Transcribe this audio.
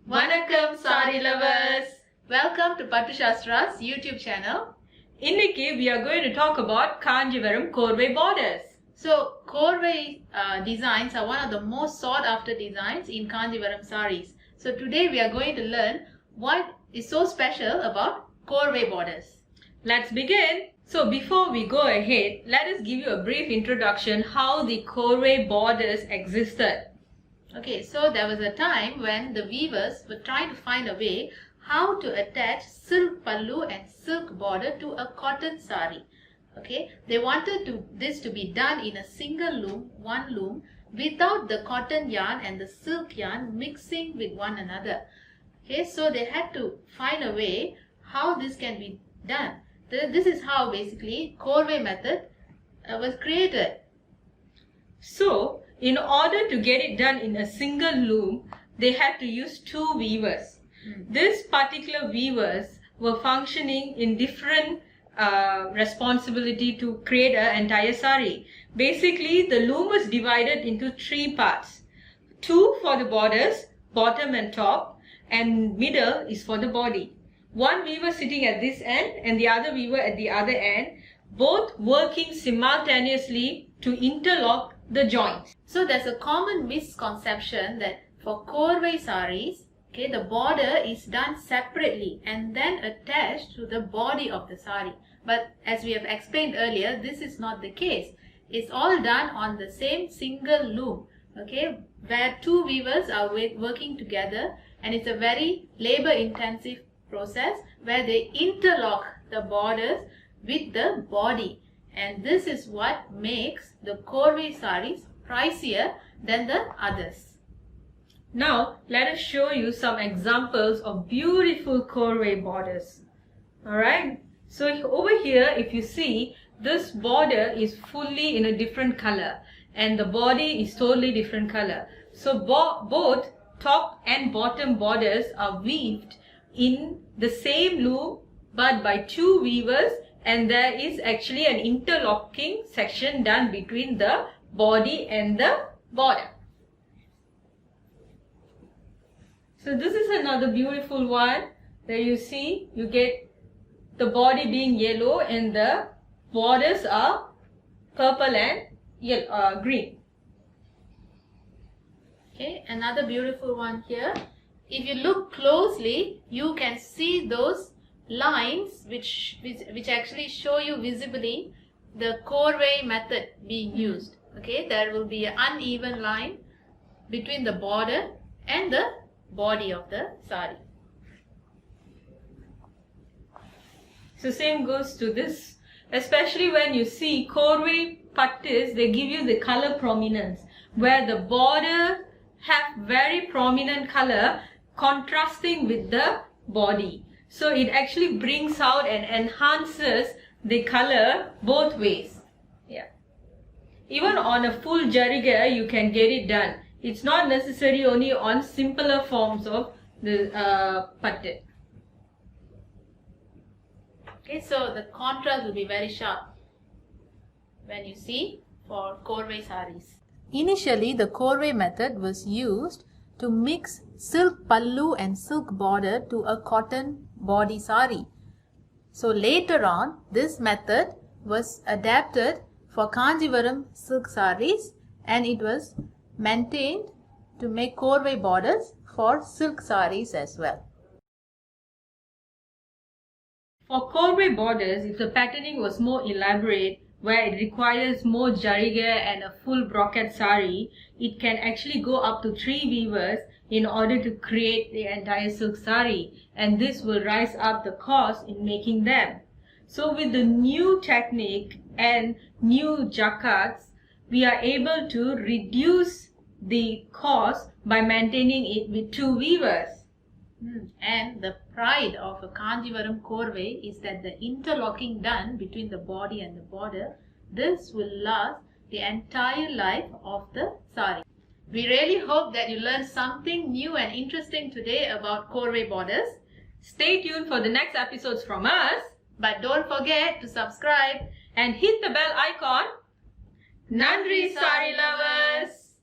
Vanakkam Sari Lovers! Welcome to Pattushastra's YouTube channel. Inniki we are going to talk about Kanjivaram Korvai borders. So, Korvai designs are one of the most sought after designs in Kanjivaram sarees. So, today we are going to learn what is so special about Korvai borders. Let's begin. So, before we go ahead, let us give you a brief introduction how the Korvai borders existed. Okay, so there was a time when the weavers were trying to find a way how to attach silk pallu and silk border to a cotton sari. Okay, they wanted this to be done in a single loom, one loom, without the cotton yarn and the silk yarn mixing with one another. Okay, so they had to find a way how this can be done. This is how basically Korvai method was created. So, in order to get it done in a single loom, they had to use two weavers. These particular weavers were functioning in different responsibility to create an entire sari. Basically, the loom was divided into three parts. Two for the borders, bottom and top, and middle is for the body. One weaver sitting at this end and the other weaver at the other end, both working simultaneously to interlock the joints. So there's a common misconception that for Korvai sarees, okay, the border is done separately and then attached to the body of the sari. But as we have explained earlier, this is not the case. It's all done on the same single loom, okay, where two weavers are working together, and it's a very labor intensive process where they interlock the borders with the body. And this is what makes the Korvai sarees pricier than the others. Now, let us show you some examples of beautiful Korvai borders. Alright, so over here, if you see, this border is fully in a different color and the body is totally different color. So both top and bottom borders are weaved in the same loom but by two weavers, and there is actually an interlocking section done between the body and the border. So this is another beautiful one. There you see, you get the body being yellow and the borders are purple and yellow, green. Okay, another beautiful one here. If you look closely, you can see those lines which actually show you visibly the Korvai method being used. Okay, there will be an uneven line between the border and the body of the sari. So same goes to this, especially when you see Korvai pattis, they give you the color prominence where the border have very prominent color contrasting with the body. So it actually brings out and enhances the color both ways. Yeah. Even on a full jariga, you can get it done. It's not necessary only on simpler forms of the pattu. Okay, so the contrast will be very sharp when you see for Korvai sarees. Initially, the Korvai method was used to mix silk pallu and silk border to a cotton body sari. So later on, this method was adapted for Kanjivaram silk sarees and it was maintained to make Korvai borders for silk sarees as well. For Korvai borders, if the patterning was more elaborate, where it requires more jariga and a full brocade sari, it can actually go up to 3 weavers in order to create the entire silk sari, and this will rise up the cost in making them. So with the new technique and new jacquards, we are able to reduce the cost by maintaining it with 2 weavers. And the pride of a Kanjivaram Korvai is that the interlocking done between the body and the border, this will last the entire life of the sari. We really hope that you learned something new and interesting today about Korvai borders. Stay tuned for the next episodes from us. But don't forget to subscribe and hit the bell icon. Nandri, Sari Lovers!